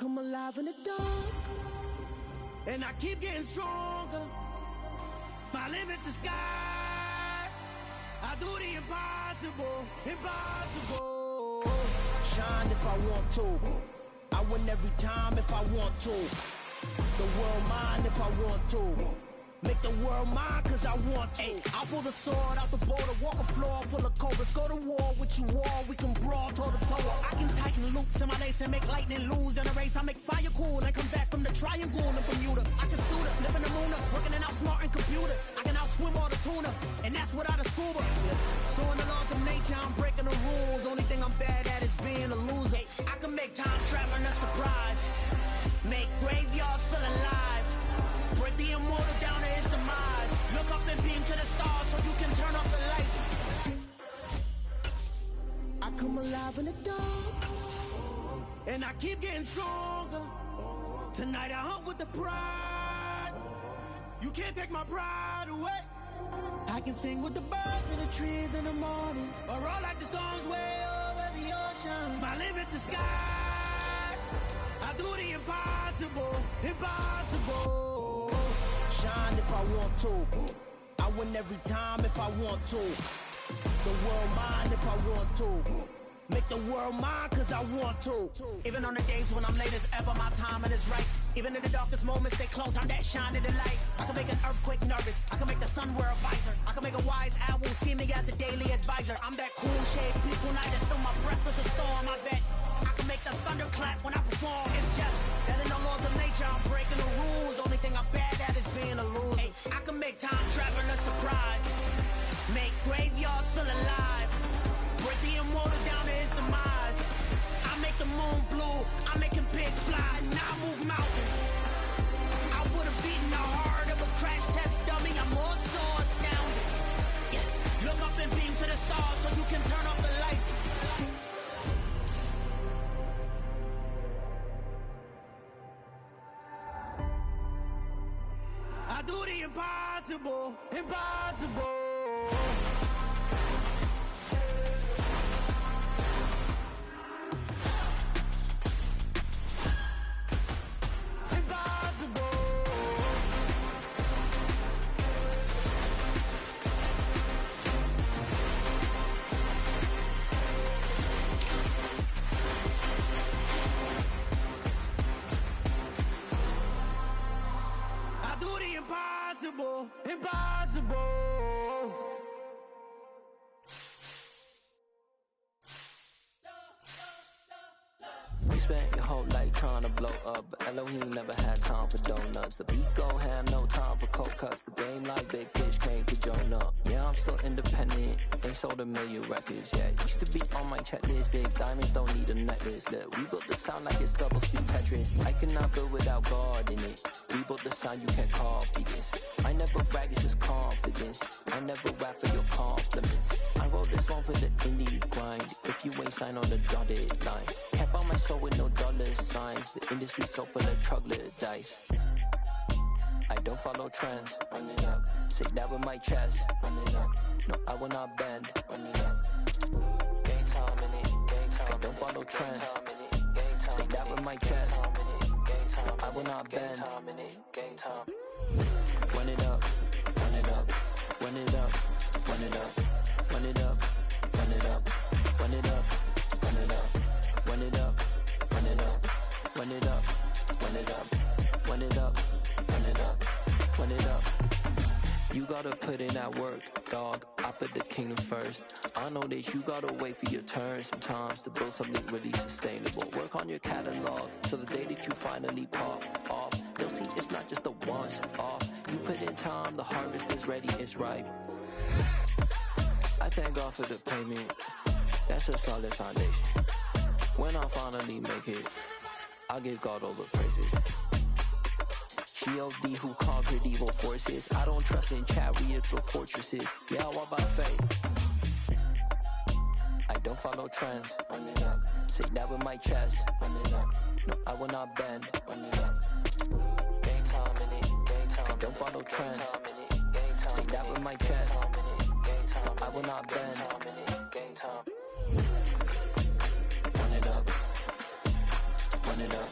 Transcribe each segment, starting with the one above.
come alive in the dark, and I keep getting stronger. My limit's the sky. I do the impossible, impossible. Shine if I want to. I win every time if I want to. The world mine if I want to. Make the world mine cause I want to. I pull the sword out the border, walk a floor full of cobras. Go to war with you all, we can brawl toe to toe. I can tighten loops in my lace and make lightning lose in a race. I make fire cool and come back from the triangle and Bermuda. I can suit up, live in the moon up, working and outsmarting computers. I can outswim all the tuna, and that's without a scuba. So in the laws of nature, I'm breaking the rules. Only thing I'm bad at is being a loser. I can make time traveling a surprise, make graveyards feel alive, break the immortal down to his demise. Look up and beam to the stars so you can turn off the lights. I come alive in the dark, and I keep getting stronger. Tonight I hunt with the pride. You can't take my pride away. I can sing with the birds in the trees in the morning, or roll like the storms way over the ocean. My limit's the sky. I do the impossible, impossible. Shine if I want to. I win every time if I want to. The world mine if I want to. Make the world mine cause I want to. Even on the days when I'm late as ever, my timing is right. Even in the darkest moments, stay close, I'm that shine in the light. I can make an earthquake nervous, I can make the sun wear a visor. I can make a wise owl see me as a daily advisor. I'm that cool shade, peaceful night, and still my breath is a storm, I bet. I can make the thunder clap when I perform. It's just that in the laws of nature, I'm breaking the rules. Only thing I'm bad at is being a loser. Hey, I can make time travel a surprise, make graveyards feel alive, break the immortal down to his demise. I make the moon blue, I'm making pigs fly, now I move mountains. I would've beaten the heart of a crash test dummy. I'm more so astounded. Yeah. Look up and beam to the stars so you can turn off the lights. I do the impossible, impossible. Impossible, impossible. We spent your whole life trying to blow up, but Elohim never had time for donuts. The beat go ham, no time for cold cuts. The game like Big Fish came to join up. Yeah, I'm still independent, ain't sold a million records yet. Used to be on my checklist, big diamonds don't need a necklace. Look, we built the sound like it's double speed Tetris. I cannot build without God in it. We built the sound, you can't copy this. I never brag, it's just confidence. I never rap for your compliments. I wrote this one for the indie grind. If you ain't signed on the dotted line, can't buy my soul with no dollar signs. The industry so full of troglodytes. I don't follow trends. Run it up. Say that with my chest. Run it up. No, I will not bend. Run it up. Game time in it. Game time. I don't follow trends. Say that with my chest. No, I will not bend. Game time. Run it up. Run it up. Run it up. Run it up. Run it up. Run it up. Run it up. Run it up. Run it up. Run it up. Run it up. Run it up. Run it up. Run it up. Run it up. You gotta put in that work, dog. I put the kingdom first. I know that you gotta wait for your turn sometimes to build something really sustainable. Work on your catalog so the day that you finally pop off, they'll see it's not just a once off. You put in time, the harvest is ready, it's ripe. I thank God for the payment. That's a solid foundation. When I finally make it, I'll give God all the praises. G.O.D. who conquered evil forces. I don't trust in chariots or fortresses. Yeah, I walk by faith. I don't follow trends. Run it up. Say that with my chest. Run it up. No, I will not bend. Run it up. Game time in it. Game time. I don't follow trends. Say that with my chest. No, I will not bend. Game time. Run it up. Run it up.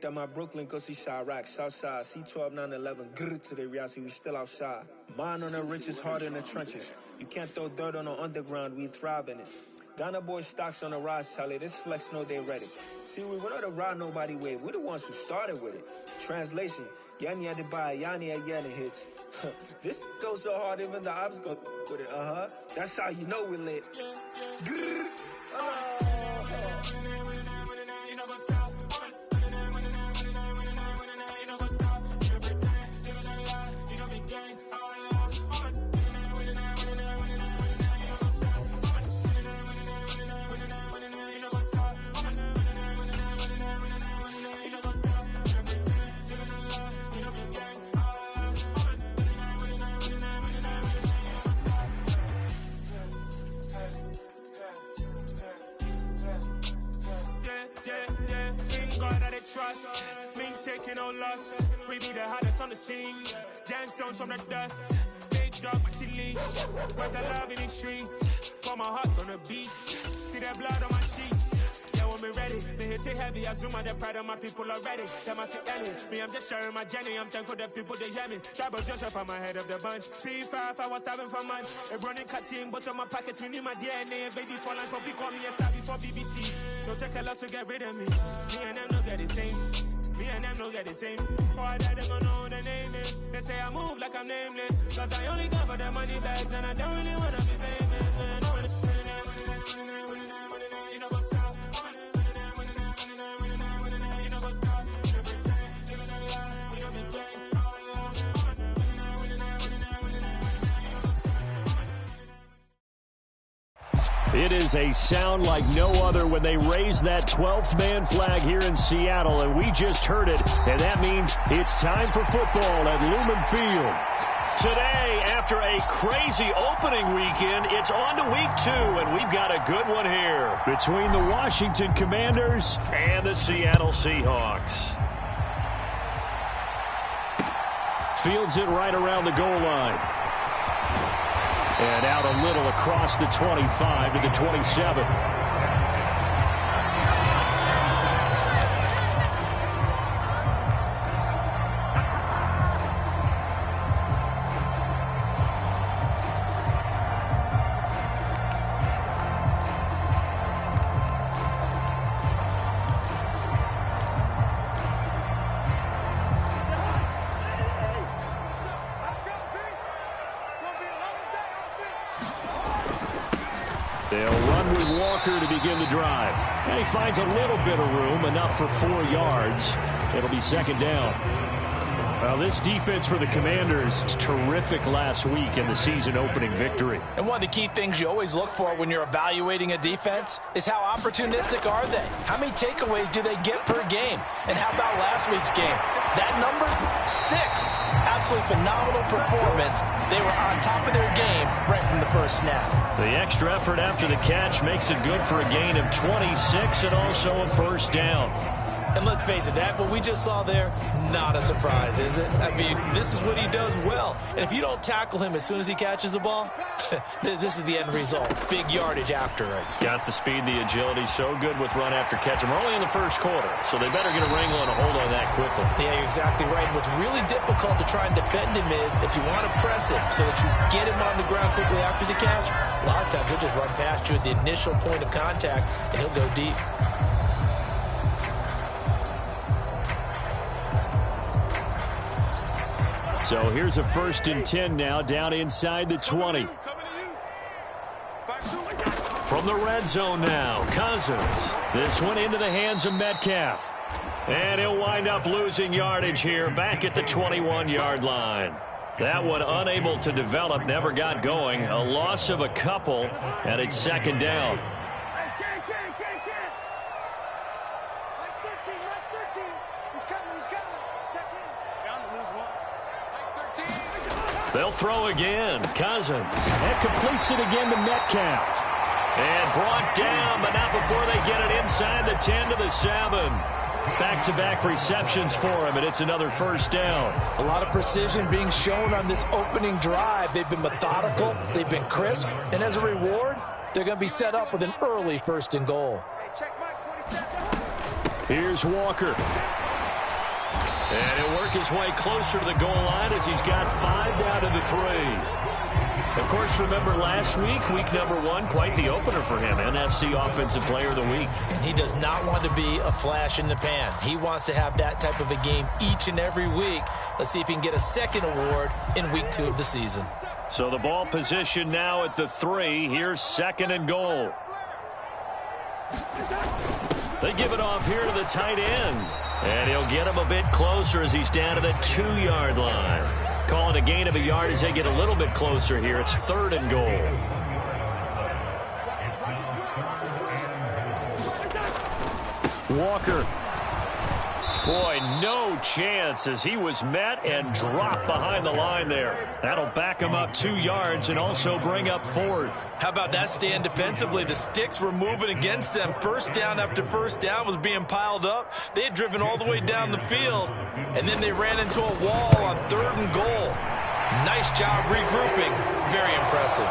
at my Brooklyn, cause see Chirac, Southside, C12, 911, grrr to the Riasi, we still outside. Mine on the richest, heart in the trenches. You can't throw dirt on the underground, we thrive in it. Ghana boy stocks on the rise, Charlie, this flex know they ready. See, we were not to ride nobody with, we the ones who started with it. Translation, Yanni had to buy, Yanni had Yanni hits. This goes so hard, even the ops go with it, That's how you know we lit. Grrr. Trust, me taking no loss. We be the hottest on the scene. Gemstones from the dust. Big dog, but she leash. Where's the love in these streets? Got my heart on the beat. See that blood on my sheets. Yeah, when we ready, they hit it heavy. I zoom out the pride of my people already. That must be any. Me, I'm just sharing my journey. I'm thankful that people they hear me. Trouble Joseph, I'm ahead of the bunch. P5, I was starving for months. A running cutting, but on my pockets, you need my DNA. Baby, for life, but we call me a star before BBC. Don't take a lot to get rid of me. Me and them don't get the same. Me and them don't get the same. Boy, that they gonna know who the name is. They say I move like I'm nameless. Cause I only got for the money bags. And I don't really wanna be famous, man. You know what's up. You know what's up. You don't pretend. Living a lie. You don't be gay. It is a sound like no other when they raise that 12th man flag here in Seattle, and we just heard it, and that means it's time for football at Lumen Field. Today, after a crazy opening weekend, it's on to week 2, and we've got a good one here between the Washington Commanders and the Seattle Seahawks. Fields it right around the goal line. And out a little across the 25 to the 27. They'll run with Walker to begin the drive. And he finds a little bit of room, enough for 4 yards. It'll be second down. Well, this defense for the Commanders is terrific last week in the season-opening victory. And one of the key things you always look for when you're evaluating a defense is how opportunistic are they? How many takeaways do they get per game? And how about last week's game? That number? 6. Absolutely phenomenal performance. They were on top of their game right from the first snap. The extra effort after the catch makes it good for a gain of 26 and also a first down. And let's face it, that what we just saw there, not a surprise, is it? I mean, this is what he does well. And if you don't tackle him as soon as he catches the ball, this is the end result. Big yardage after it. Got the speed, the agility, so good with run after catch. And we're only in the first quarter, so they better get a wrangle and a hold on that quickly. Yeah, you're exactly right. What's really difficult to try and defend him is if you want to press him so that you get him on the ground quickly after the catch, a lot of times he'll just run past you at the initial point of contact, and he'll go deep. So here's a 1st and 10 now, down inside the 20. From the red zone now, Cousins. This one into the hands of Metcalf. And he'll wind up losing yardage here back at the 21-yard line. That one unable to develop, never got going. A loss of a couple, and it's second down. They'll throw again. Cousins. And completes it again to Metcalf. And brought down, but not before they get it inside the 10 to the 7. Back-to-back receptions for him, and it's another first down. A lot of precision being shown on this opening drive. They've been methodical. They've been crisp. And as a reward, they're going to be set up with an early 1st and goal. Here's Walker. And he'll work his way closer to the goal line as he's got 5 down to the 3. Of course, remember last week, week number 1, quite the opener for him. NFC Offensive Player of the Week. And he does not want to be a flash in the pan. He wants to have that type of a game each and every week. Let's see if he can get a second award in week 2 of the season. So the ball position now at the 3. Here's 2nd and goal. They give it off here to the tight end. And he'll get him a bit closer as he's down to the 2-yard line. Calling a gain of a yard as they get a little bit closer here. It's 3rd and goal. Walker. Boy, no chance as he was met and dropped behind the line there. That'll back him up 2 yards and also bring up 4th. How about that stand defensively? The sticks were moving against them. First down after first down was being piled up. They had driven all the way down the field, and then they ran into a wall on 3rd and goal. Nice job regrouping. Very impressive.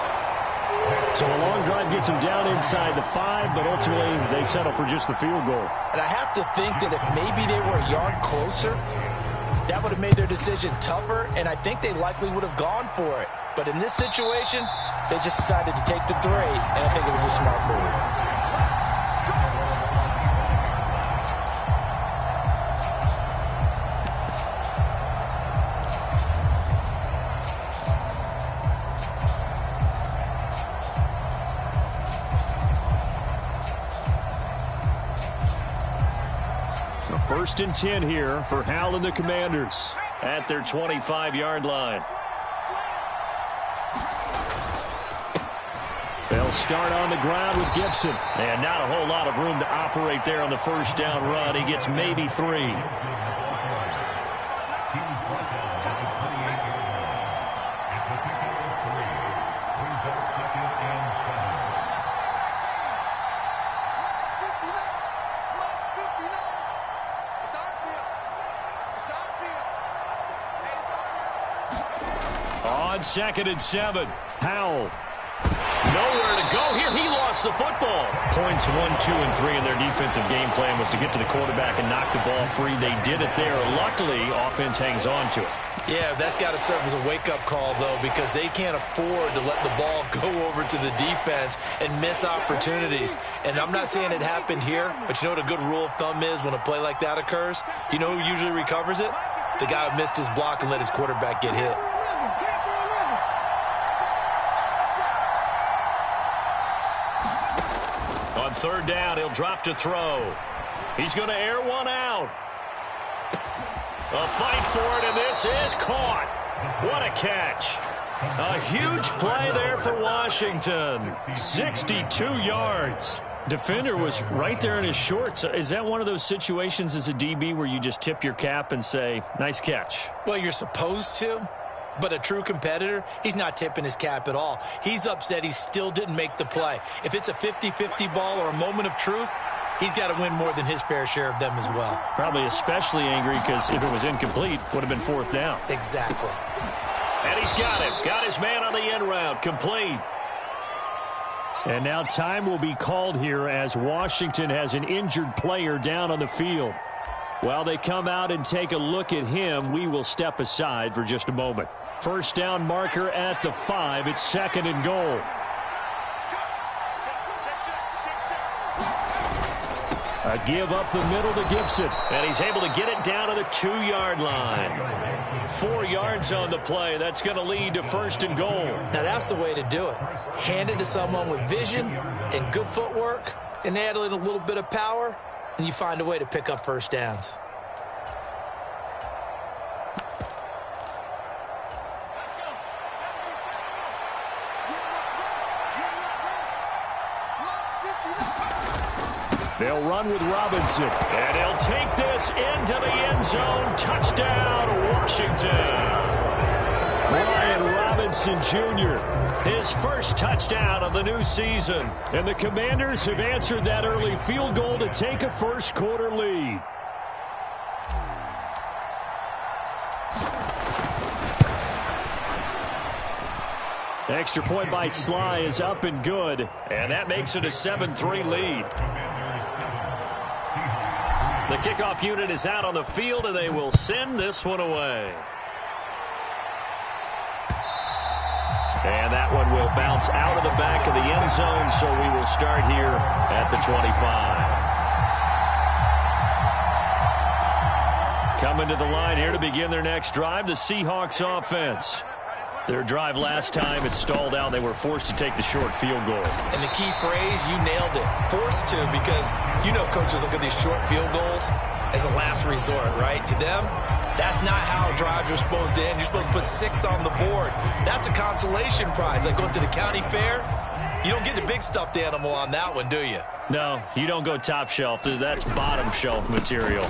So a long drive gets them down inside the 5, but ultimately they settle for just the field goal. And I have to think that if maybe they were a yard closer, that would have made their decision tougher, and I think they likely would have gone for it. But in this situation, they just decided to take the 3, and I think it was a smart move. First and 10 here for Hal and the Commanders at their 25-yard line. They'll start on the ground with Gibson. And not a whole lot of room to operate there on the first down run. He gets maybe 3. On 2nd and 7, Howell. Nowhere to go here. He lost the football. Points 1, 2, and 3 in their defensive game plan was to get to the quarterback and knock the ball free. They did it there. Luckily, offense hangs on to it. Yeah, that's got to serve as a wake-up call, though, because they can't afford to let the ball go over to the defense and miss opportunities. And I'm not saying it happened here, but you know what a good rule of thumb is when a play like that occurs? You know who usually recovers it? The guy who missed his block and let his quarterback get hit. On 3rd down, he'll drop to throw. He's going to air one out. A fight for it, and this is caught. What a catch. A huge play there for Washington. 62 yards. Defender was right there in his shorts. Is that one of those situations as a DB where you just tip your cap and say, nice catch? Well, you're supposed to. But a true competitor, he's not tipping his cap at all. He's upset he still didn't make the play. If it's a 50-50 ball or a moment of truth, he's got to win more than his fair share of them as well. Probably especially angry because if it was incomplete, would have been 4th down. Exactly. And he's got him. Got his man on the end route. Complete. And now time will be called here as Washington has an injured player down on the field. While they come out and take a look at him, we will step aside for just a moment. First down marker at the 5. It's 2nd and goal. A give up the middle to Gibson. And he's able to get it down to the 2-yard line. 4 yards on the play. That's going to lead to 1st and goal. Now that's the way to do it. Hand it to someone with vision and good footwork and add a little bit of power, and you find a way to pick up first downs. They'll run with Robinson, and they'll take this into the end zone. Touchdown, Washington. Brian Robinson Jr., his first touchdown of the new season. And the Commanders have answered that early field goal to take a first-quarter lead. Extra point by Sly is up and good, and that makes it a 7-3 lead. The kickoff unit is out on the field, and they will send this one away. And that one will bounce out of the back of the end zone, so we will start here at the 25. Coming to the line here to begin their next drive, the Seahawks offense. Their drive last time, it stalled out. They were forced to take the short field goal. And the key phrase, you nailed it. Forced to, because you know coaches look at these short field goals as a last resort, right? To them, that's not how drives are supposed to end. You're supposed to put 6 on the board. That's a consolation prize. Like going to the county fair, you don't get the big stuffed animal on that one, do you? No, you don't go top shelf. That's bottom shelf material.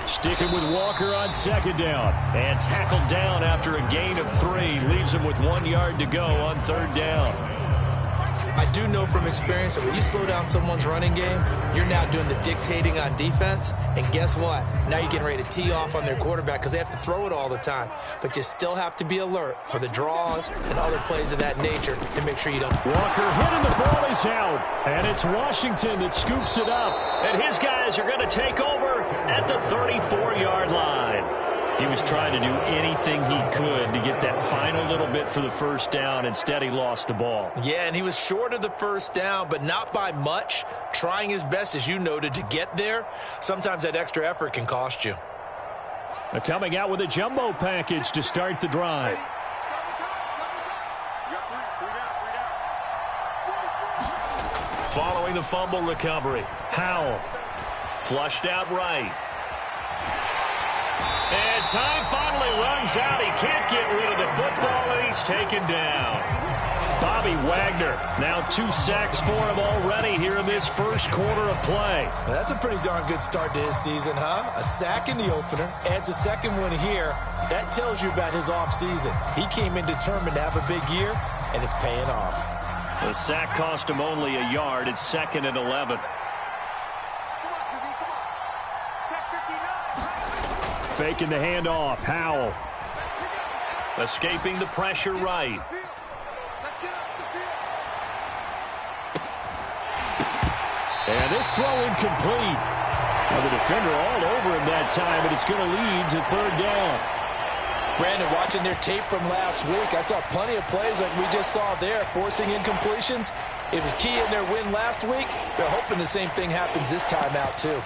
Sticking with Walker on second down. And tackled down after a gain of 3. Leaves him with 1 yard to go on third down. I do know from experience that when you slow down someone's running game, you're now doing the dictating on defense. And guess what? Now you're getting ready to tee off on their quarterback because they have to throw it all the time. But you still have to be alert for the draws and other plays of that nature and make sure you don't. Walker hitting, the ball is out. And it's Washington that scoops it up. And his guys are going to take over at the 34-yard line. He was trying to do anything he could to get that final little bit for the first down. Instead, he lost the ball. Yeah, and he was short of the first down, but not by much. Trying his best, as you noted, to get there. Sometimes that extra effort can cost you. They're coming out with a jumbo package to start the drive. Following the fumble recovery, Howell flushed out right. And time finally runs out. He can't get rid of the football, and he's taken down. Bobby Wagner, now 2 sacks for him already here in this first quarter of play. Well, that's a pretty darn good start to his season, huh? A sack in the opener, adds a second one here. That tells you about his offseason. He came in determined to have a big year, and it's paying off. The sack cost him only a yard. It's 2nd and 11. Faking the handoff. Howell. Escaping the pressure right. And this throw incomplete. Now the defender all over him that time, but it's going to lead to third down. Brandon, watching their tape from last week, I saw plenty of plays like we just saw there, forcing incompletions. It was key in their win last week. They're hoping the same thing happens this time out, too.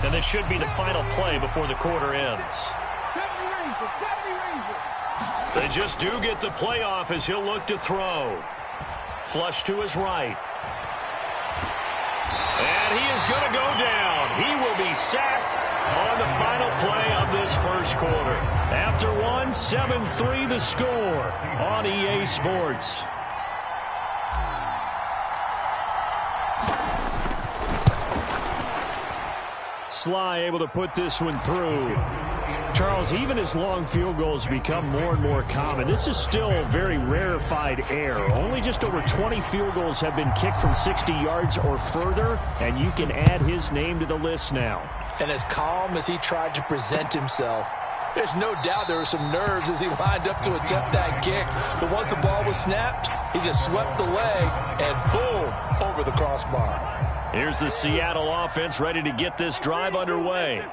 And this should be the final play before the quarter ends. They just do get the play off as he'll look to throw. Flush to his right. And he is going to go down. He will be sacked on the final play of this first quarter. After one, 7-3 the score on EA Sports. Sly able to put this one through. Charles, even as long field goals become more and more common, this is still very rarefied air. Only just over 20 field goals have been kicked from 60 yards or further, and you can add his name to the list now. And as calm as he tried to present himself, there's no doubt there were some nerves as he lined up to attempt that kick. But once the ball was snapped, he just swept the leg and boom, over the crossbar. Here's the Seattle offense ready to get this drive underway.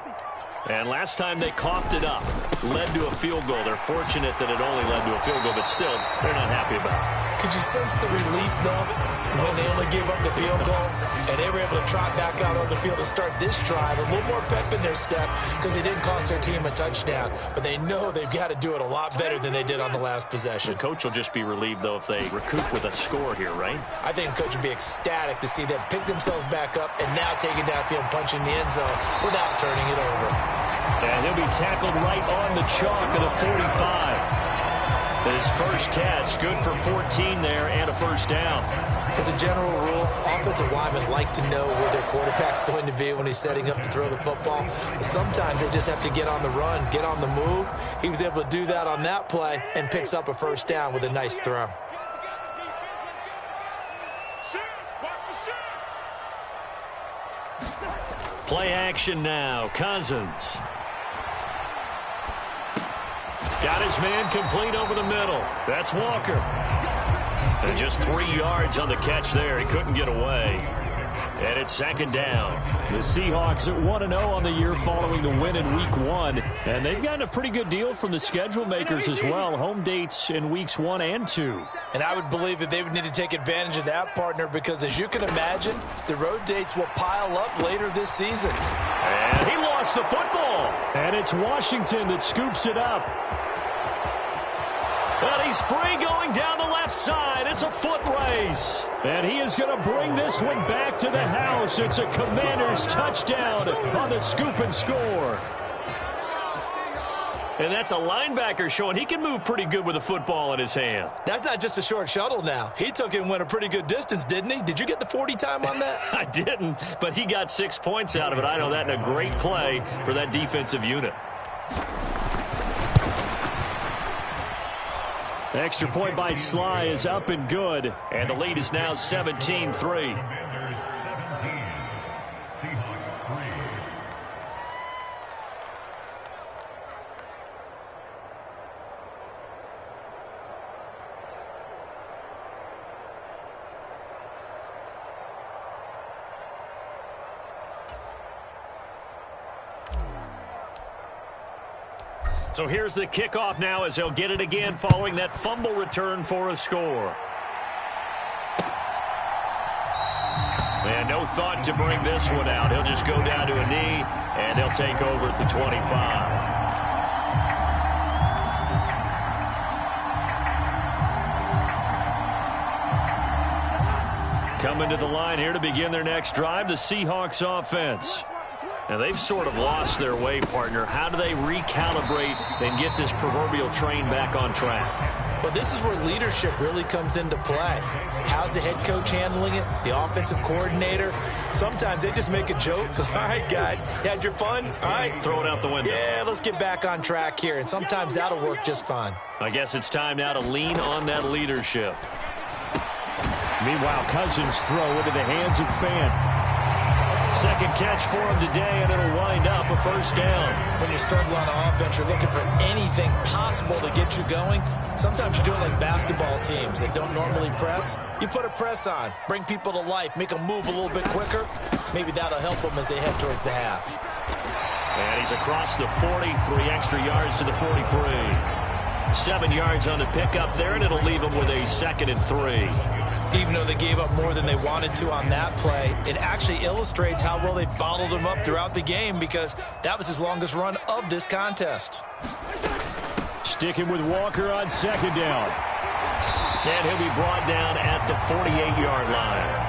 And last time they coughed it up, led to a field goal. They're fortunate that it only led to a field goal, but still, they're not happy about it. Could you sense the relief, though, when they only gave up the field goal and they were able to trot back out on the field and start this drive? A little more pep in their step because they didn't cost their team a touchdown. But they know they've got to do it a lot better than they did on the last possession. The coach will just be relieved, though, if they recoup with a score here, right? I think the coach would be ecstatic to see them pick themselves back up and now take it downfield, punching the end zone without turning it over. And he'll be tackled right on the chalk of the 45. His first catch, good for 14 there and a first down. As a general rule, offensive linemen like to know where their quarterback's going to be when he's setting up to throw the football. But sometimes they just have to get on the run, get on the move. He was able to do that on that play and picks up a first down with a nice throw. Play action now. Cousins. Got his man complete over the middle. That's Walker. And just 3 yards on the catch there. He couldn't get away. And it's second down. The Seahawks at 1-0 on the year following the win in Week 1. And they've gotten a pretty good deal from the schedule makers as well. Home dates in Weeks 1 and 2. And I would believe that they would need to take advantage of that, partner, because as you can imagine, the road dates will pile up later this season. And he lost the football. And it's Washington that scoops it up. But he's free going down the left side. It's a foot race. And he is going to bring this one back to the house. It's a Commanders touchdown on the scoop and score. And that's a linebacker showing he can move pretty good with a football in his hand. That's not just a short shuttle now. He took it and went a pretty good distance, didn't he? Did you get the 40 time on that? I didn't, but he got 6 points out of it. I know that in a great play for that defensive unit. The extra point by Sly is up and good, and the lead is now 17-3. So here's the kickoff now as he'll get it again following that fumble return for a score. And no thought to bring this one out. He'll just go down to a knee, and they'll take over at the 25. Coming to the line here to begin their next drive, the Seahawks offense. Now, they've sort of lost their way, partner. How do they recalibrate and get this proverbial train back on track? Well, this is where leadership really comes into play. How's the head coach handling it? The offensive coordinator? Sometimes they just make a joke. All right, guys, you had your fun? All right. Throw it out the window. Yeah, let's get back on track here. And sometimes that'll work just fine. I guess it's time now to lean on that leadership. Meanwhile, Cousins throw into the hands of Fant. Second catch for him today, and it'll wind up a first down. When you struggle on offense, you're looking for anything possible to get you going. Sometimes you do it like basketball teams that don't normally press. You put a press on, bring people to life, make them move a little bit quicker. Maybe that'll help them as they head towards the half. And he's across the 40, 3 extra yards to the 43. 7 yards on the pickup there, and it'll leave him with a 2nd and 3. Even though they gave up more than they wanted to on that play, it actually illustrates how well they bottled him up throughout the game because that was his longest run of this contest. Sticking with Walker on second down. And he'll be brought down at the 48-yard line.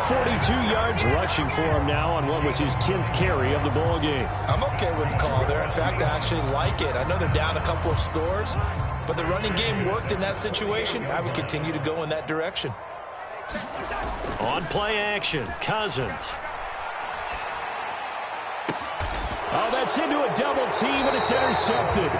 42 yards rushing for him now on what was his 10th carry of the ball game. I'm okay with the call there. In fact, I actually like it. I know they're down a couple of scores, but the running game worked in that situation. I would continue to go in that direction. On play action, Cousins. Oh, that's into a double team, and it's intercepted.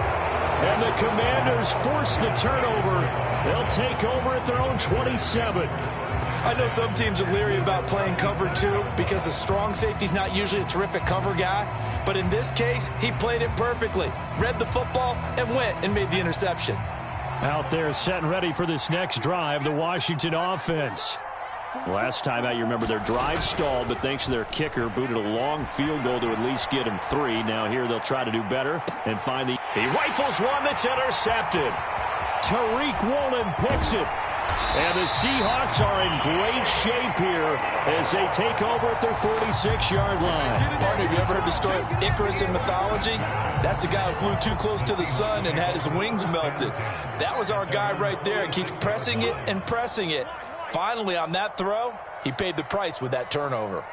And the Commanders force the turnover. They'll take over at their own 27. I know some teams are leery about playing cover 2 because the strong safety's not usually a terrific cover guy. But in this case, he played it perfectly. Read the football and went and made the interception. Out there set and ready for this next drive, the Washington offense. Last time out, you remember their drive stalled, but thanks to their kicker, booted a long field goal to at least get him 3. Now here they'll try to do better and find the... He rifles one that's intercepted. Tariq Woolen picks it. And the Seahawks are in great shape here as they take over at their 46-yard line. Partner, have you ever heard the story of Icarus in mythology? That's the guy who flew too close to the sun and had his wings melted. That was our guy right there. He keeps pressing it and pressing it. Finally, on that throw, he paid the price with that turnover.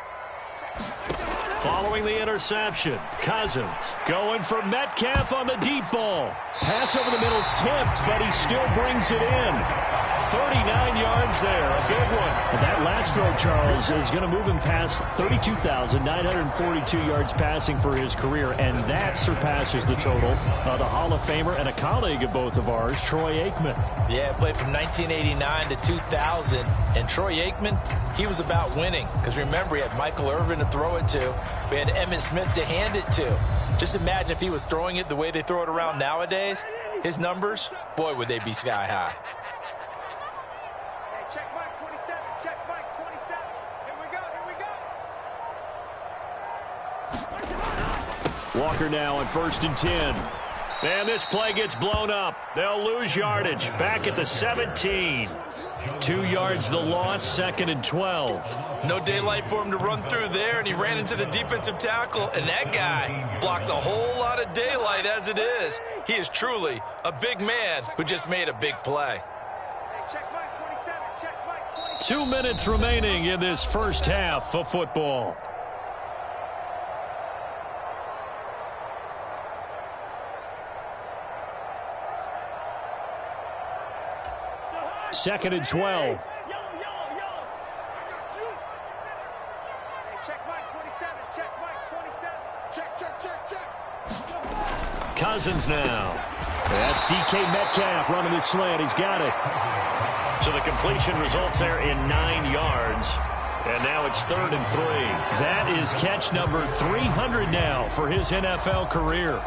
Following the interception, Cousins going for Metcalf on the deep ball. Pass over the middle tipped, but he still brings it in. 39 yards there, a big one. And that last throw, Charles, is going to move him past 32,942 yards passing for his career, and that surpasses the total of the Hall of Famer and a colleague of both of ours, Troy Aikman. Yeah, played from 1989 to 2000, and Troy Aikman, he was about winning. Because remember, he had Michael Irvin to throw it to. We had Emmitt Smith to hand it to. Just imagine if he was throwing it the way they throw it around nowadays. His numbers, boy, would they be sky high. Check Mike 27, check Mike 27. Here we go. Walker now on 1st and 10. And this play gets blown up. They'll lose yardage. Back at the 17. 2 yards the loss, 2nd and 12. No daylight for him to run through there, and he ran into the defensive tackle, and that guy blocks a whole lot of daylight as it is. He is truly a big man who just made a big play. Check Mike 27, check Mike 27. 2 minutes remaining in this first half of football. Second and 12. Check Mike 27, check Mike 27. Check. Cousins now. That's DK Metcalf running the slant. He's got it. So the completion results there in 9 yards. And now it's 3rd and 3. That is catch number 300 now for his NFL career.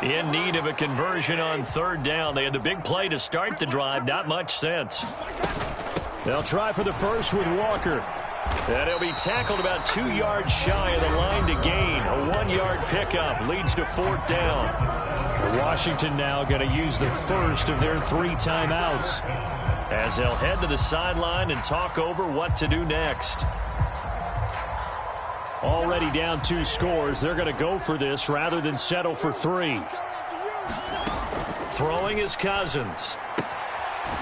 In need of a conversion on 3rd down. They had the big play to start the drive. Not much sense. They'll try for the first with Walker. And he'll be tackled about 2 yards shy of the line to gain. A 1-yard pickup leads to 4th down. Washington now going to use the first of their 3 timeouts as they'll head to the sideline and talk over what to do next. Already down 2 scores. They're going to go for this rather than settle for 3. Throwing is Cousins.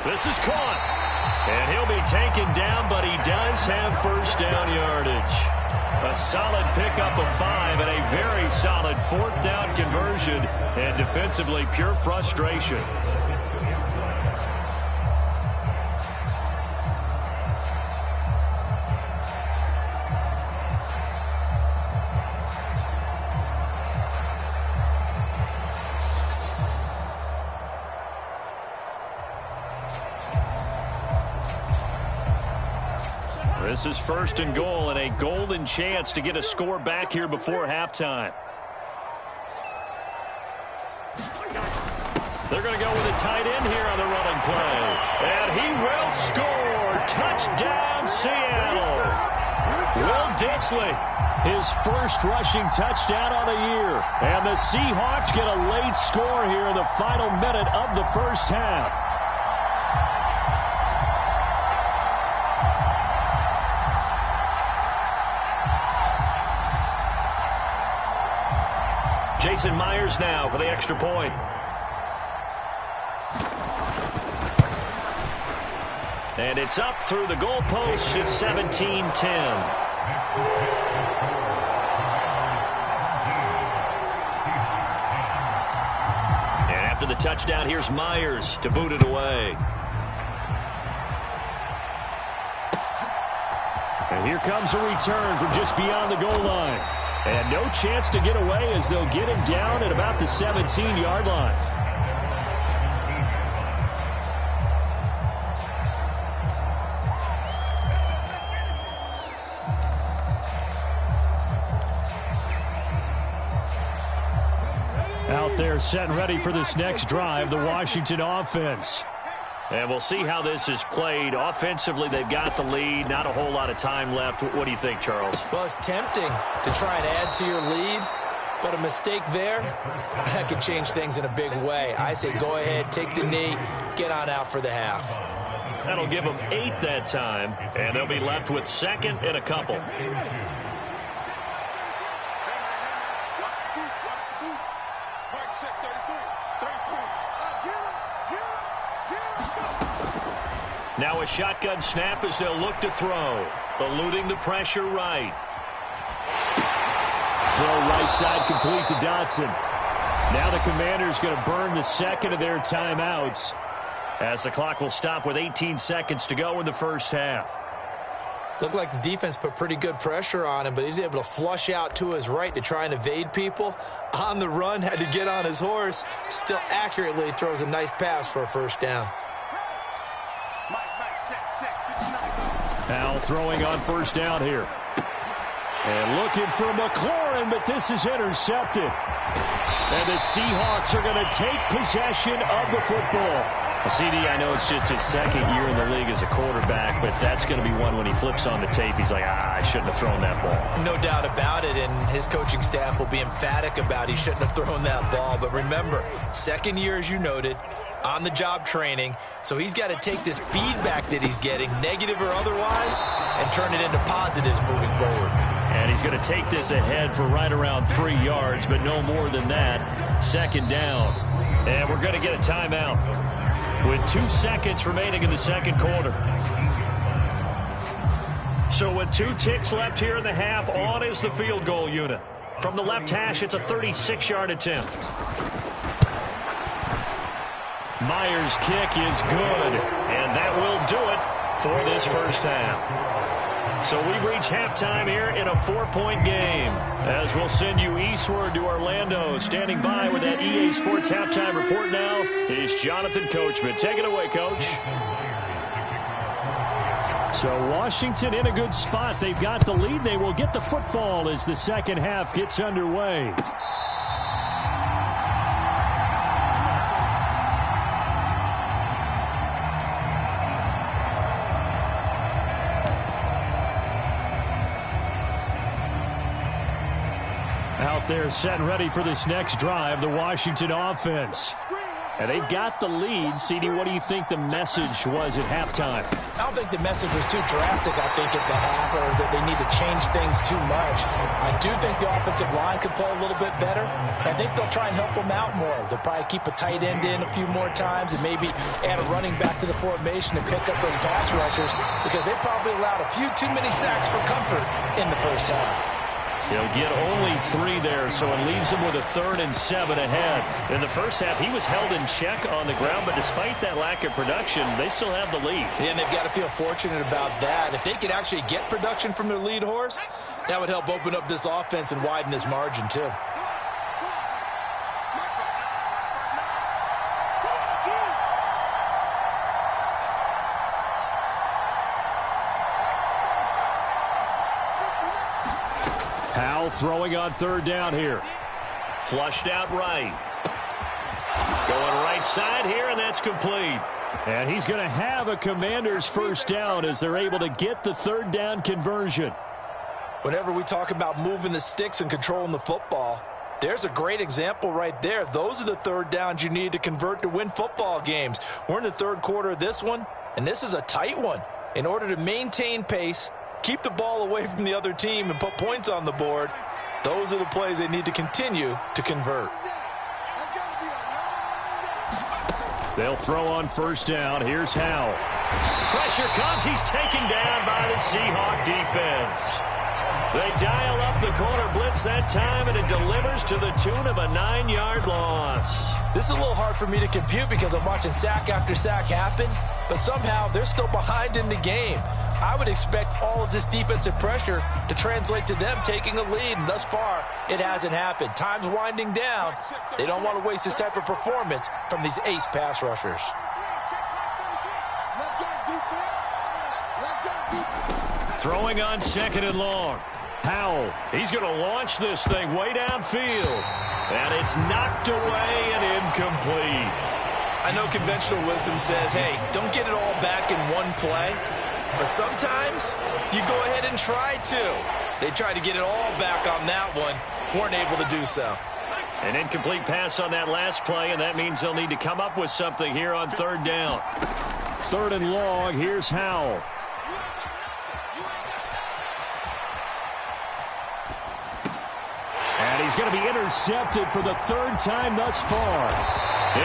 This is caught. And he'll be taken down, but he does have 1st down yardage. A solid pickup of 5 and a very solid 4th down conversion. And defensively, pure frustration. This is 1st and goal and a golden chance to get a score back here before halftime. They're going to go with a tight end here on the running play. And he will score. Touchdown, Seattle. Will Dissly, his first rushing touchdown on the year. And the Seahawks get a late score here in the final minute of the first half. Jason Myers now for the extra point. And it's up through the goalpost. It's 17-10. And after the touchdown, here's Myers to boot it away. And here comes a return from just beyond the goal line. And no chance to get away as they'll get him down at about the 17-yard line. Out there set and ready for this next drive, the Washington offense. And we'll see how this is played. Offensively, they've got the lead. Not a whole lot of time left. What do you think, Charles? Well, it's tempting to try and add to your lead, but a mistake there, that could change things in a big way. I say go ahead, take the knee, get on out for the half. That'll give them 8 that time, and they'll be left with second and a couple. Now a shotgun snap as they'll look to throw. Eluding the pressure right. Throw right side complete to Dotson. Now the Commanders going to burn the second of their timeouts as the clock will stop with 18 seconds to go in the first half. Looked like the defense put pretty good pressure on him, but he's able to flush out to his right to try and evade people. On the run, had to get on his horse. Still accurately throws a nice pass for a first down. Now throwing on first down here. And looking for McLaurin, but this is intercepted. And the Seahawks are going to take possession of the football. CD, I know it's just his second year in the league as a quarterback, but that's going to be one when he flips on the tape. He's like, I shouldn't have thrown that ball. No doubt about it, and his coaching staff will be emphatic about he shouldn't have thrown that ball. But remember, second year, as you noted, on-the-job training, so he's got to take this feedback that he's getting, negative or otherwise, and turn it into positives moving forward. And he's going to take this ahead for right around 3 yards, but no more than that. Second down. And we're going to get a timeout with 2 seconds remaining in the second quarter. So with 2 ticks left here in the half, on is the field goal unit. From the left hash, it's a 36-yard attempt. Myers' kick is good, and that will do it for this first half. So we reach halftime here in a 4-point game, as we'll send you eastward to Orlando. Standing by with that EA Sports halftime report now is Jonathan Coachman. Take it away, Coach. So Washington in a good spot. They've got the lead. They will get the football as the second half gets underway. Out there set and ready for this next drive, the Washington offense. And they've got the lead. CD, what do you think the message was at halftime? I don't think the message was too drastic, I think, at the half, or that they need to change things too much. I do think the offensive line could play a little bit better. I think they'll try and help them out more. They'll probably keep a tight end in a few more times and maybe add a running back to the formation and pick up those pass rushers, because they probably allowed a few too many sacks for comfort in the first half. He'll get only 3 there, so it leaves him with a 3rd and 7 ahead. In the first half, he was held in check on the ground, but despite that lack of production, they still have the lead. Yeah, and they've got to feel fortunate about that. If they could actually get production from their lead horse, that would help open up this offense and widen this margin, too. Powell throwing on 3rd down here. Flushed out right. Going right side here, and that's complete. And he's going to have a Commander's first down as they're able to get the 3rd down conversion. Whenever we talk about moving the sticks and controlling the football, there's a great example right there. Those are the third downs you need to convert to win football games. We're in the third quarter of this one, and this is a tight one. In order to maintain pace, keep the ball away from the other team, and put points on the board, those are the plays they need to continue to convert. They'll throw on first down. Here's Howell. Pressure comes. He's taken down by the Seahawk defense. They dial up the corner blitz that time, and it delivers to the tune of a 9-yard loss. This is a little hard for me to compute because I'm watching sack after sack happen, but somehow they're still behind in the game. I would expect all of this defensive pressure to translate to them taking a lead, and thus far, it hasn't happened. Time's winding down. They don't want to waste this type of performance from these ace pass rushers. Throwing on second and long. Howell, he's going to launch this thing way downfield. And it's knocked away and incomplete. I know conventional wisdom says, hey, don't get it all back in one play. But sometimes you go ahead and try to. They tried to get it all back on that one. Weren't able to do so. An incomplete pass on that last play, and that means they'll need to come up with something here on third down. Third and long, here's Howell. And he's going to be intercepted for the third time thus far.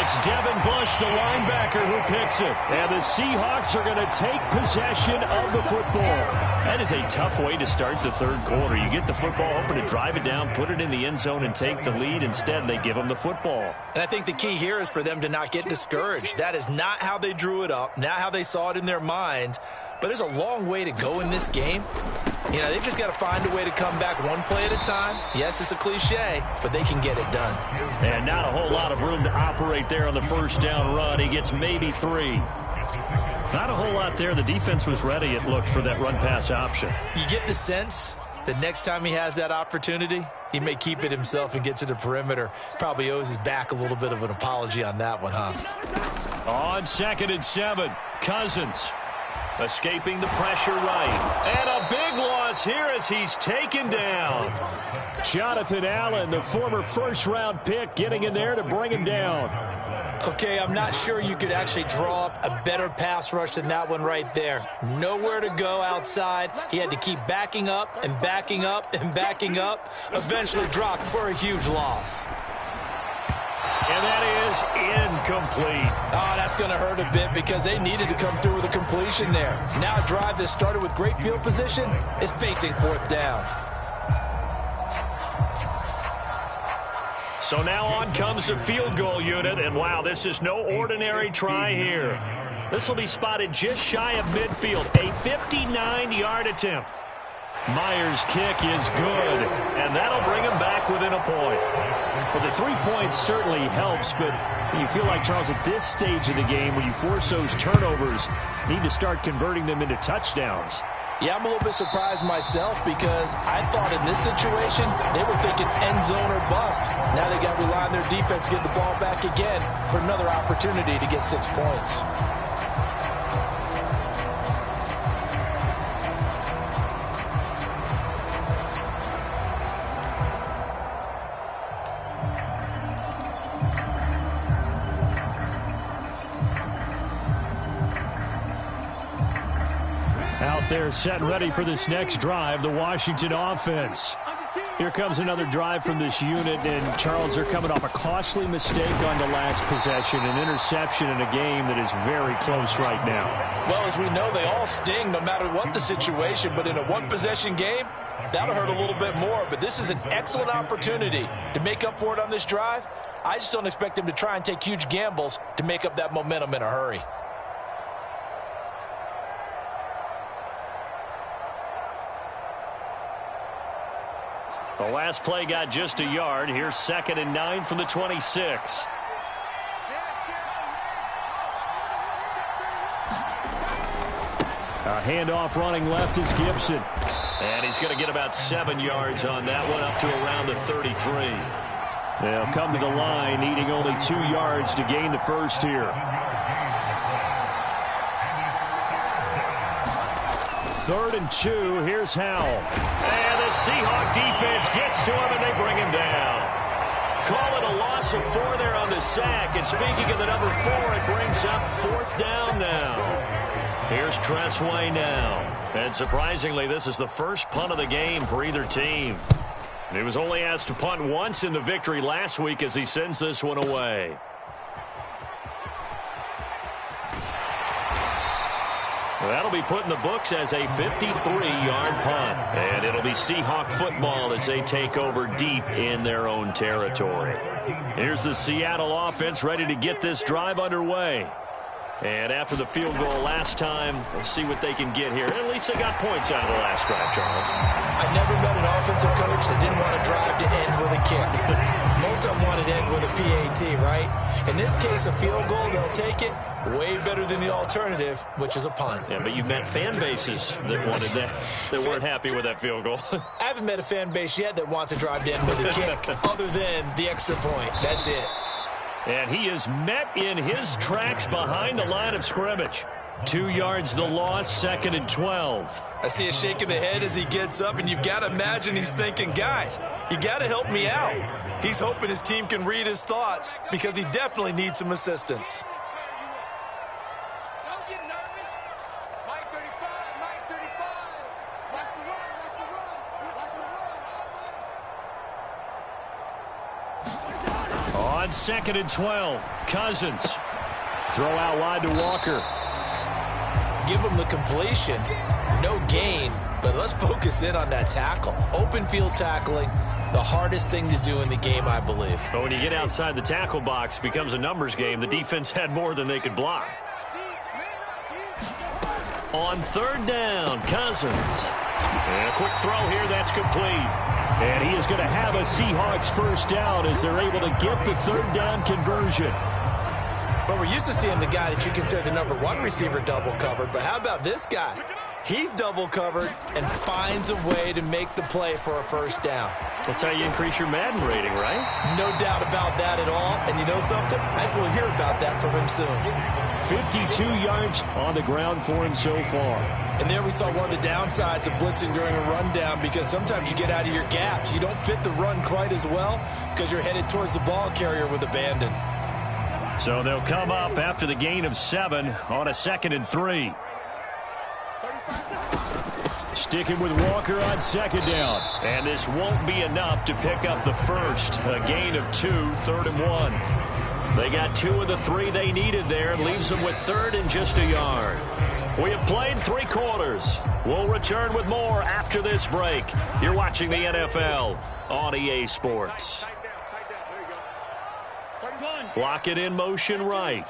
It's Devin Bush, the linebacker, who picks it. And the Seahawks are going to take possession of the football. That is a tough way to start the third quarter. You get the football, hoping to drive it down, put it in the end zone, and take the lead. Instead, they give them the football. And I think the key here is for them to not get discouraged. That is not how they drew it up, not how they saw it in their minds. But there's a long way to go in this game. You know, they've just got to find a way to come back one play at a time. Yes, it's a cliche, but they can get it done. And not a whole lot of room to operate there on the first down run. He gets maybe 3. Not a whole lot there. The defense was ready, it looked, for that run-pass option. You get the sense that next time he has that opportunity, he may keep it himself and get to the perimeter. Probably owes his back a little bit of an apology on that one, huh? On 2nd and 7, Cousins. Escaping the pressure right. And a big loss here as he's taken down. Jonathan Allen, the former first-round pick, getting in there to bring him down. Okay, I'm not sure you could actually draw up a better pass rush than that one right there. Nowhere to go outside. He had to keep backing up and backing up and backing up. Eventually dropped for a huge loss. And that is incomplete. Oh, that's going to hurt a bit because they needed to come through with a completion there. Now a drive that started with great field position is facing fourth down. So now on comes the field goal unit, and wow, this is no ordinary try here. This will be spotted just shy of midfield, a 59-yard attempt. Myers' kick is good, and that'll bring him back within a point. Well, the 3 points certainly helps, but you feel like, Charles, at this stage of the game, when you force those turnovers, need to start converting them into touchdowns. Yeah, I'm a little bit surprised myself because I thought in this situation they were thinking end zone or bust. Now they got to rely on their defense to get the ball back again for another opportunity to get 6 points. Out there set and ready for this next drive, the Washington offense. Here comes another drive from this unit, and Charles, they're coming off a costly mistake on the last possession, an interception in a game that is very close right now. Well, as we know, they all sting no matter what the situation, but in a one-possession game, that'll hurt a little bit more. But this is an excellent opportunity to make up for it on this drive. I just don't expect them to try and take huge gambles to make up that momentum in a hurry. The last play got just a yard. Here's 2nd and 9 from the 26. A handoff running left is Gibson. And he's going to get about 7 yards on that one, up to around the 33. They'll come to the line, needing only 2 yards to gain the first here. 3rd and 2. Here's Howell. And the Seahawk defense gets to him, and they bring him down. Call it a loss of 4 there on the sack. And speaking of the number 4, it brings up 4th down now. Here's Tressway now. And surprisingly, this is the first punt of the game for either team. He was only asked to punt once in the victory last week as he sends this one away. That'll be put in the books as a 53-yard punt. And it'll be Seahawk football as they take over deep in their own territory. Here's the Seattle offense ready to get this drive underway. And after the field goal last time, we'll see what they can get here. At least they got points out of the last drive, Charles. I never met an offensive coach that didn't want to drive to end with a kick. Most of them wanted to end with a PAT, right? In this case, a field goal, they'll take it. Way better than the alternative, which is a punt. Yeah, but you've met fan bases that wanted that, that weren't happy with that field goal. I haven't met a fan base yet that wants to drive to end with a kick other than the extra point. That's it. And he is met in his tracks behind the line of scrimmage. 2 yards the loss, 2nd and 12. I see a shake of the head as he gets up, and you've got to imagine he's thinking, guys, you got to help me out. He's hoping his team can read his thoughts because he definitely needs some assistance. Don't get nervous. Mike 35, Mike 35. Watch the run, watch the run, watch the run. On 2nd and 12, Cousins. Throw out wide to Walker. Give him the completion. No gain, but let's focus in on that tackle. Open field tackling, the hardest thing to do in the game, I believe. But when you get outside the tackle box, it becomes a numbers game. The defense had more than they could block. On 3rd down, Cousins. And a quick throw here, that's complete. And he is going to have a Seahawks first down as they're able to get the 3rd down conversion. But we're used to seeing the guy that you consider the number 1 receiver double covered. But how about this guy? He's double covered and finds a way to make the play for a first down. That's how you increase your Madden rating, right? No doubt about that at all. And you know something? I think we'll hear about that from him soon. 52 yards on the ground for him so far. And there we saw one of the downsides of blitzing during a rundown, because sometimes you get out of your gaps. You don't fit the run quite as well because you're headed towards the ball carrier with abandon. So they'll come up after the gain of 7 on a 2nd and 3. Sticking with Walker on 2nd down. And this won't be enough to pick up the first. A gain of 2, 3rd and 1. They got 2 of the 3 they needed there. Leaves them with 3rd and just a yard. We have played 3 quarters. We'll return with more after this break. You're watching the NFL on EA Sports. Block it in motion right.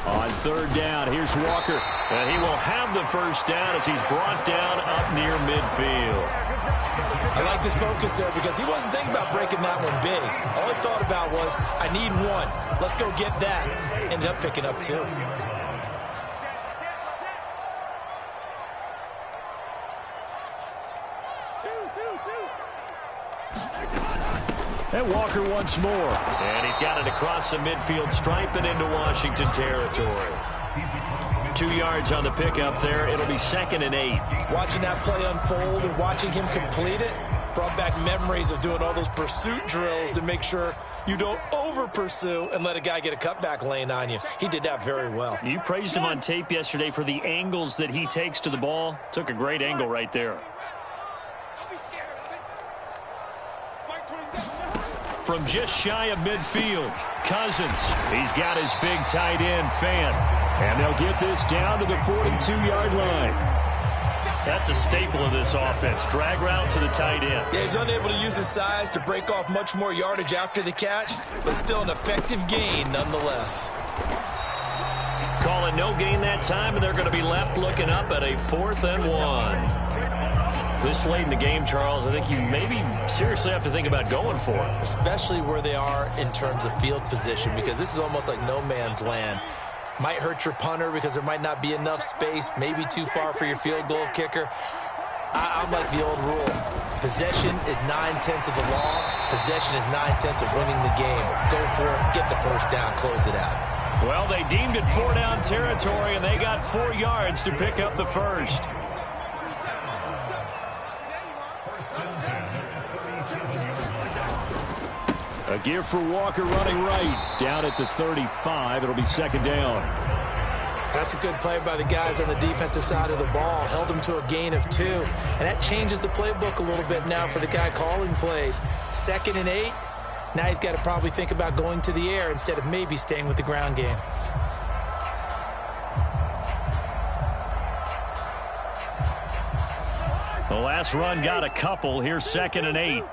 On 3rd down, here's Walker. And he will have the first down as he's brought down up near midfield. I like this focus there because he wasn't thinking about breaking that one big. All he thought about was, I need 1. Let's go get that. Ended up picking up 2. And Walker once more. And he's got it across the midfield stripe and into Washington territory. 2 yards on the pickup there. It'll be 2nd and 8. Watching that play unfold and watching him complete it brought back memories of doing all those pursuit drills to make sure you don't over-pursue and let a guy get a cutback lane on you. He did that very well. You praised him on tape yesterday for the angles that he takes to the ball. Took a great angle right there. From just shy of midfield, Cousins. He's got his big tight end, Fan. And they'll get this down to the 42-yard line. That's a staple of this offense. Drag route to the tight end. Yeah, he's unable to use his size to break off much more yardage after the catch, but still an effective gain nonetheless. Call it no gain that time, and they're going to be left looking up at a 4th and 1. This late in the game, Charles, I think you maybe seriously have to think about going for it. Especially where they are in terms of field position, because this is almost like no man's land. Might hurt your punter because there might not be enough space, maybe too far for your field goal kicker. I'm like the old rule. Possession is 9/10 of the law. Possession is 9/10 of winning the game. Go for it, get the first down, close it out. Well, they deemed it 4-down territory, and they got 4 yards to pick up the first. A give for Walker running right. Down at the 35. It'll be 2nd down. That's a good play by the guys on the defensive side of the ball. Held them to a gain of 2. And that changes the playbook a little bit now for the guy calling plays. 2nd and 8. Now he's got to probably think about going to the air instead of maybe staying with the ground game. The last run got a couple. Here's 2nd and 8.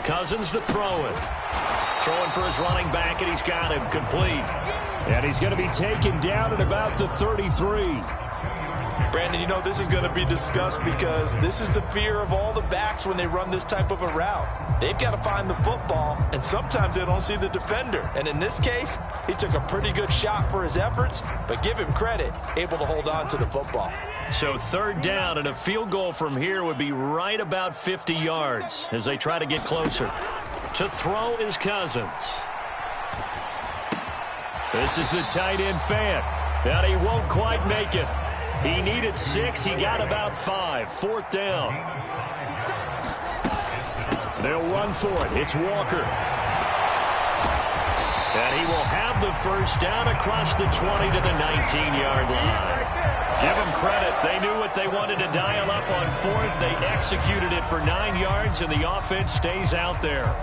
Cousins to throw it. Throwing for his running back, and he's got him complete. And he's going to be taken down at about the 33. Brandon, you know, this is going to be discussed because this is the fear of all the backs when they run this type of a route. They've got to find the football, and sometimes they don't see the defender. And in this case, he took a pretty good shot for his efforts, but give him credit, able to hold on to the football. So 3rd down, and a field goal from here would be right about 50 yards as they try to get closer. To throw is Cousins. This is the tight end fan, and he won't quite make it. He needed 6. He got about 5. 4th down. They'll run for it. It's Walker. And he will have the first down across the 20 to the 19-yard line. Give them credit. They knew what they wanted to dial up on 4th. They executed it for 9 yards, and the offense stays out there.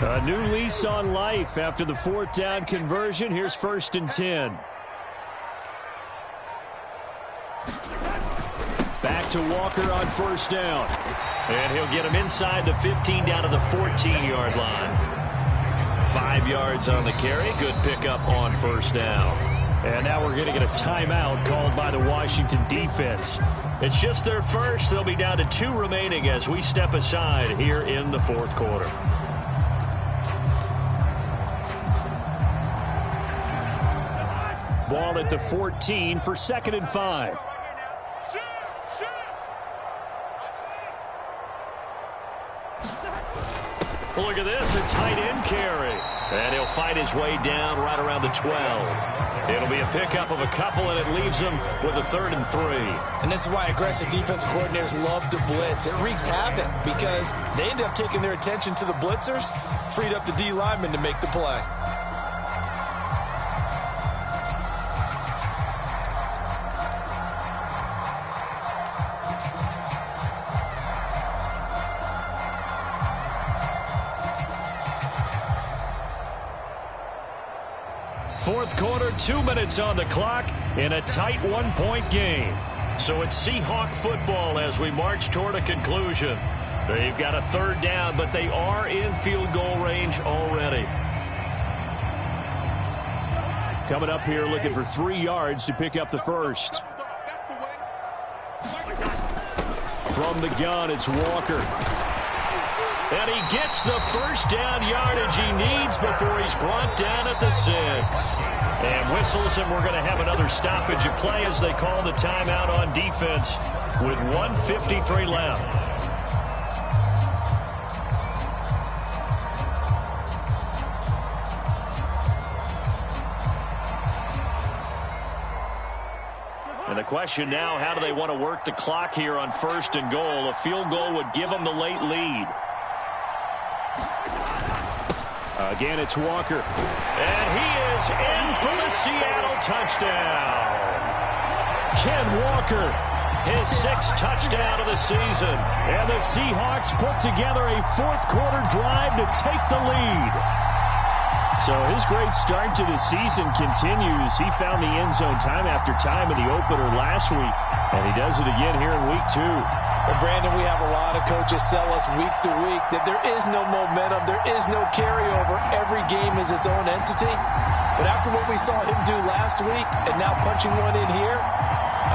A new lease on life after the 4th down conversion. Here's 1st and 10. Back to Walker on 1st down. And he'll get him inside the 15 down to the 14-yard line. 5 yards on the carry. Good pickup on 1st down. And now we're going to get a timeout called by the Washington defense. It's just their first. They'll be down to 2 remaining as we step aside here in the 4th quarter. Ball at the 14 for 2nd and 5. Well, look at this, a tight end carry. And he'll fight his way down right around the 12. It'll be a pickup of a couple, and it leaves him with a 3rd and 3. And this is why aggressive defensive coordinators love to blitz. It wreaks havoc because they end up taking their attention to the blitzers, freed up the D lineman to make the play. Fourth quarter, 2 minutes on the clock in a tight 1-point game. So it's Seahawk football as we march toward a conclusion. They've got a 3rd down, but they are in field goal range already. Coming up here looking for 3 yards to pick up the first. From the gun, it's Walker. And he gets the first down yardage he needs before he's brought down at the 6. And whistles, and we're going to have another stoppage of play as they call the timeout on defense with 1:53 left. And the question now, how do they want to work the clock here on 1st and goal? A field goal would give them the late lead. Again, it's Walker. And he is in for the Seattle touchdown. Ken Walker, his 6th touchdown of the season. And the Seahawks put together a 4th quarter drive to take the lead. So his great start to the season continues. He found the end zone time after time in the opener last week. And he does it again here in week 2. Well, Brandon, we have a lot of coaches sell us week to week that there is no momentum, there is no carryover. Every game is its own entity. But after what we saw him do last week and now punching one in here,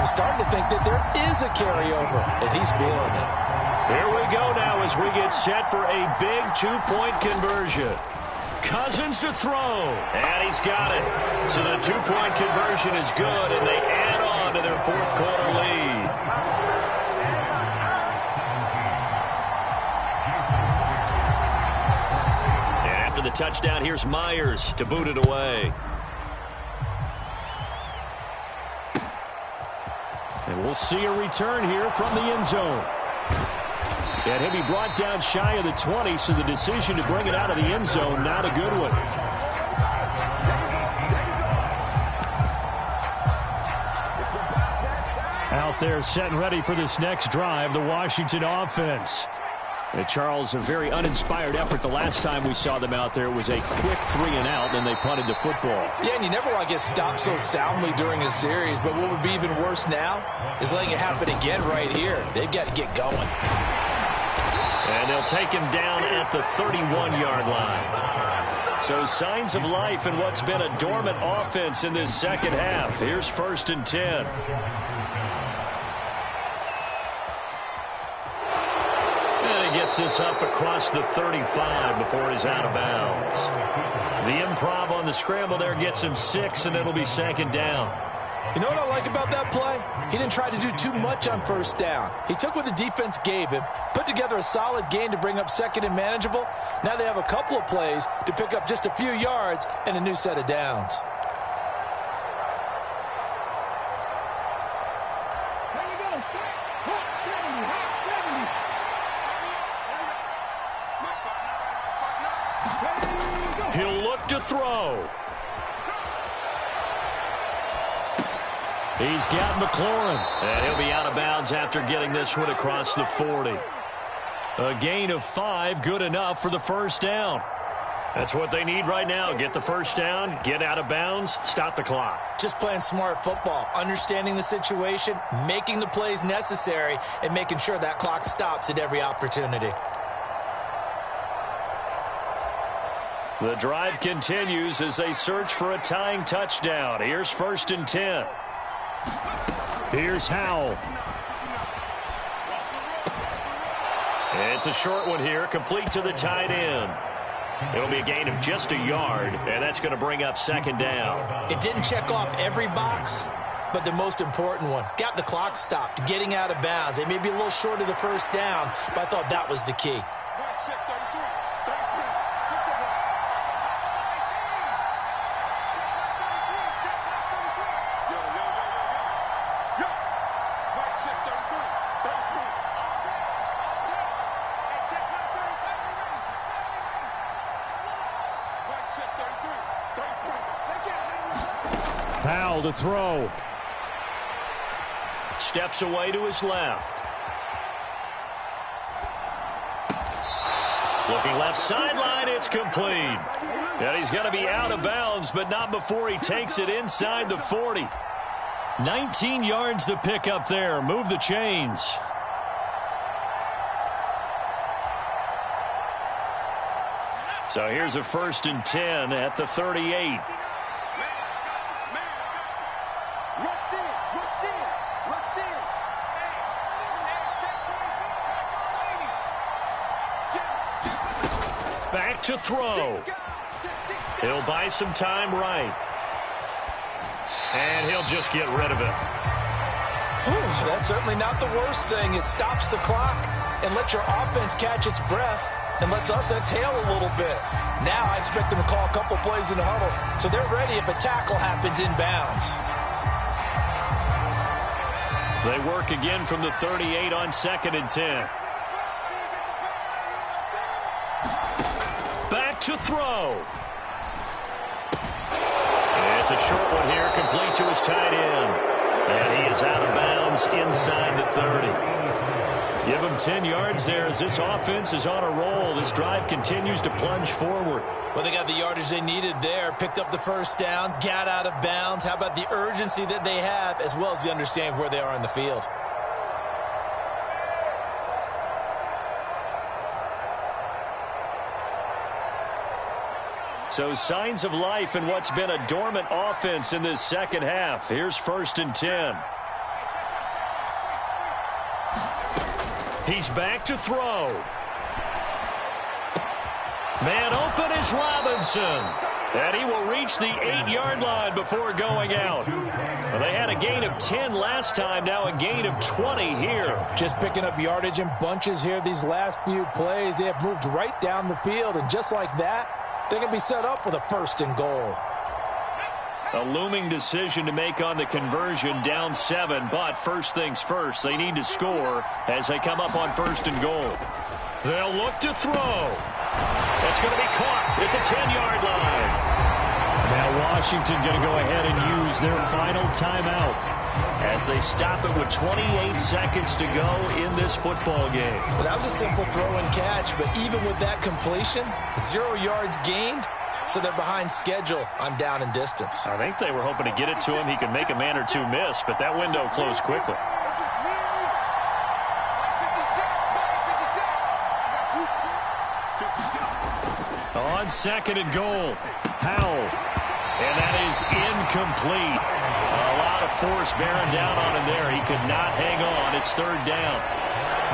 I'm starting to think that there is a carryover, and he's feeling it. Here we go now as we get set for a big two-point conversion. Cousins to throw, and he's got it. So the two-point conversion is good, and they add on to their fourth quarter lead. And after the touchdown, here's Myers to boot it away. And we'll see a return here from the end zone. And he'll be brought down shy of the 20, so the decision to bring it out of the end zone, not a good one. Out there set and ready for this next drive, the Washington offense. And Charles, a very uninspired effort the last time we saw them out there. It was a quick 3-and-out, and they punted the football. Yeah, and you never want to get stopped so soundly during a series, but what would be even worse now is letting it happen again right here. They've got to get going. And they'll take him down at the 31-yard line. So signs of life in what's been a dormant offense in this second half. Here's 1st and 10. And he gets this up across the 35 before he's out of bounds. The improv on the scramble there gets him 6, and it'll be 2nd down. You know what I like about that play? He didn't try to do too much on 1st down. He took what the defense gave him, put together a solid gain to bring up 2nd and manageable. Now they have a couple of plays to pick up just a few yards and a new set of downs. He'll look to throw. He's got McLaurin, and he'll be out of bounds after getting this one across the 40. A gain of 5, good enough for the 1st down. That's what they need right now. Get the 1st down, get out of bounds, stop the clock. Just playing smart football, understanding the situation, making the plays necessary, and making sure that clock stops at every opportunity. The drive continues as they search for a tying touchdown. Here's 1st and 10. Here's Howell. It's a short one here, complete to the tight end. It'll be a gain of just a yard, and that's going to bring up 2nd down. It didn't check off every box, but the most important one. Got the clock stopped, getting out of bounds. It may be a little short of the 1st down, but I thought that was the key. Powell to throw. Steps away to his left. Looking left sideline, it's complete. And he's going to be out of bounds, but not before he takes it inside the 40. 19 yards to pick up there. Move the chains. So here's a 1st and 10 at the 38. Back to throw. He'll buy some time right. And he'll just get rid of it. Whew, that's certainly not the worst thing. It stops the clock and lets your offense catch its breath and lets us exhale a little bit. Now I expect them to call a couple plays in the huddle so they're ready if a tackle happens inbounds. They work again from the 38 on 2nd and 10. Back to throw. It's a short one here, complete to his tight end. And he is out of bounds inside the 30. Give him 10 yards there as this offense is on a roll. This drive continues to plunge forward. Well, they got the yardage they needed there, picked up the 1st down, got out of bounds. How about the urgency that they have as well as the understanding of where they are in the field? So signs of life in what's been a dormant offense in this second half. Here's 1st and 10. He's back to throw. Man open is Robinson. And he will reach the 8-yard line before going out. Well, they had a gain of 10 last time, now a gain of 20 here. Just picking up yardage in bunches here these last few plays. They have moved right down the field, and just like that, they can be set up with a 1st and goal. A looming decision to make on the conversion, down 7, but first things first, they need to score as they come up on 1st and goal. They'll look to throw. It's going to be caught at the 10-yard line. Now Washington going to go ahead and use their final timeout as they stop it with 28 seconds to go in this football game. Well, that was a simple throw and catch, but even with that completion, 0 yards gained, so they're behind schedule on down and distance. I think they were hoping to get it to him. He could make a man or two miss, but that window closed quickly. On 2nd and goal, Howell. And that is incomplete. A lot of force bearing down on him there. He could not hang on. It's 3rd down.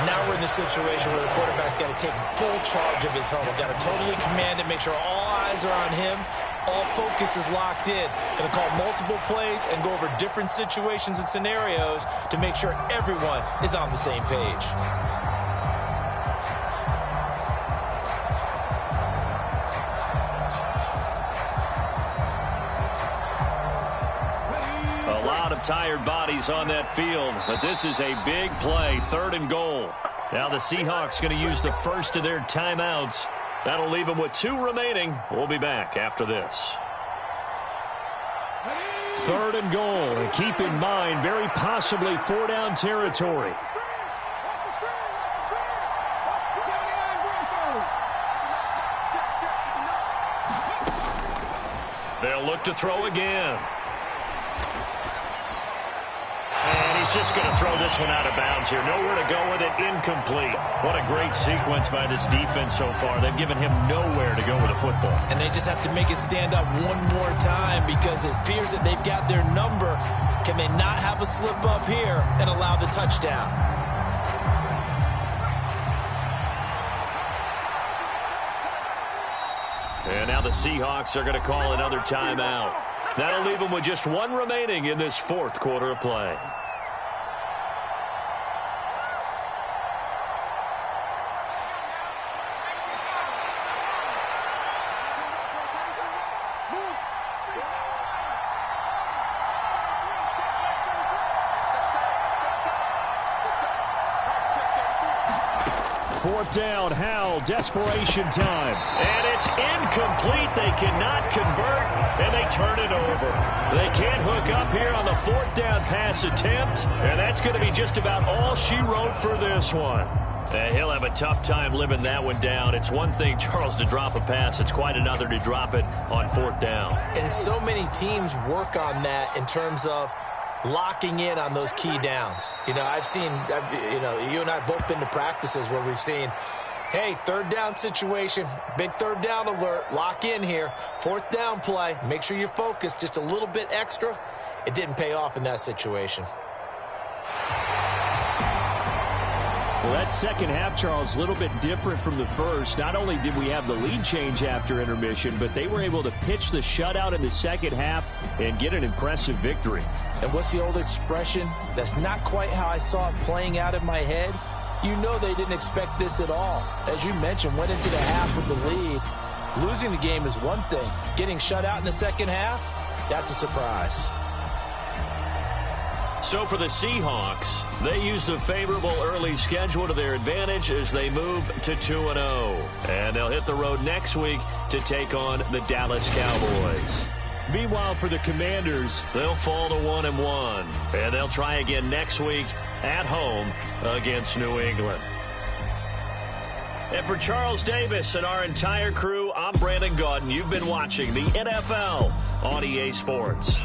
Now we're in the situation where the quarterback's got to take full charge of his huddle. Got to totally command it, make sure all eyes are on him. All focus is locked in. Going to call multiple plays and go over different situations and scenarios to make sure everyone is on the same page. Tired bodies on that field, but this is a big play. 3rd and goal. Now the Seahawks going to use the first of their timeouts. That'll leave them with 2 remaining. We'll be back after this. 3rd and goal. And keep in mind, very possibly 4-down territory. They'll look to throw again. He's just going to throw this one out of bounds here. Nowhere to go with it. Incomplete. What a great sequence by this defense so far. They've given him nowhere to go with the football. And they just have to make it stand up one more time because it appears that they've got their number. Can they not have a slip up here and allow the touchdown? And now the Seahawks are going to call another timeout. That'll leave them with just 1 remaining in this 4th quarter of play. Fourth down, Howell, desperation time. And it's incomplete. They cannot convert, and they turn it over. They can't hook up here on the 4th down pass attempt, and that's going to be just about all she wrote for this one. And he'll have a tough time living that one down. It's one thing, Charles, to drop a pass. It's quite another to drop it on 4th down. And so many teams work on that in terms of locking in on those key downs. You know, you and I have both been to practices where we've seen, hey, 3rd down situation, big 3rd down alert, lock in here, 4th down play, make sure you're focused just a little bit extra. It didn't pay off in that situation. Well, that second half, Charles, a little bit different from the first. Not only did we have the lead change after intermission, but they were able to pitch the shutout in the second half and get an impressive victory. And what's the old expression? That's not quite how I saw it playing out in my head. You know they didn't expect this at all. As you mentioned, went into the half with the lead. Losing the game is one thing. Getting shut out in the second half, that's a surprise. So for the Seahawks, they use the favorable early schedule to their advantage as they move to 2-0. And they'll hit the road next week to take on the Dallas Cowboys. Meanwhile, for the Commanders, they'll fall to 1-1. And they'll try again next week at home against New England. And for Charles Davis and our entire crew, I'm Brandon Gaudin. You've been watching the NFL on EA Sports.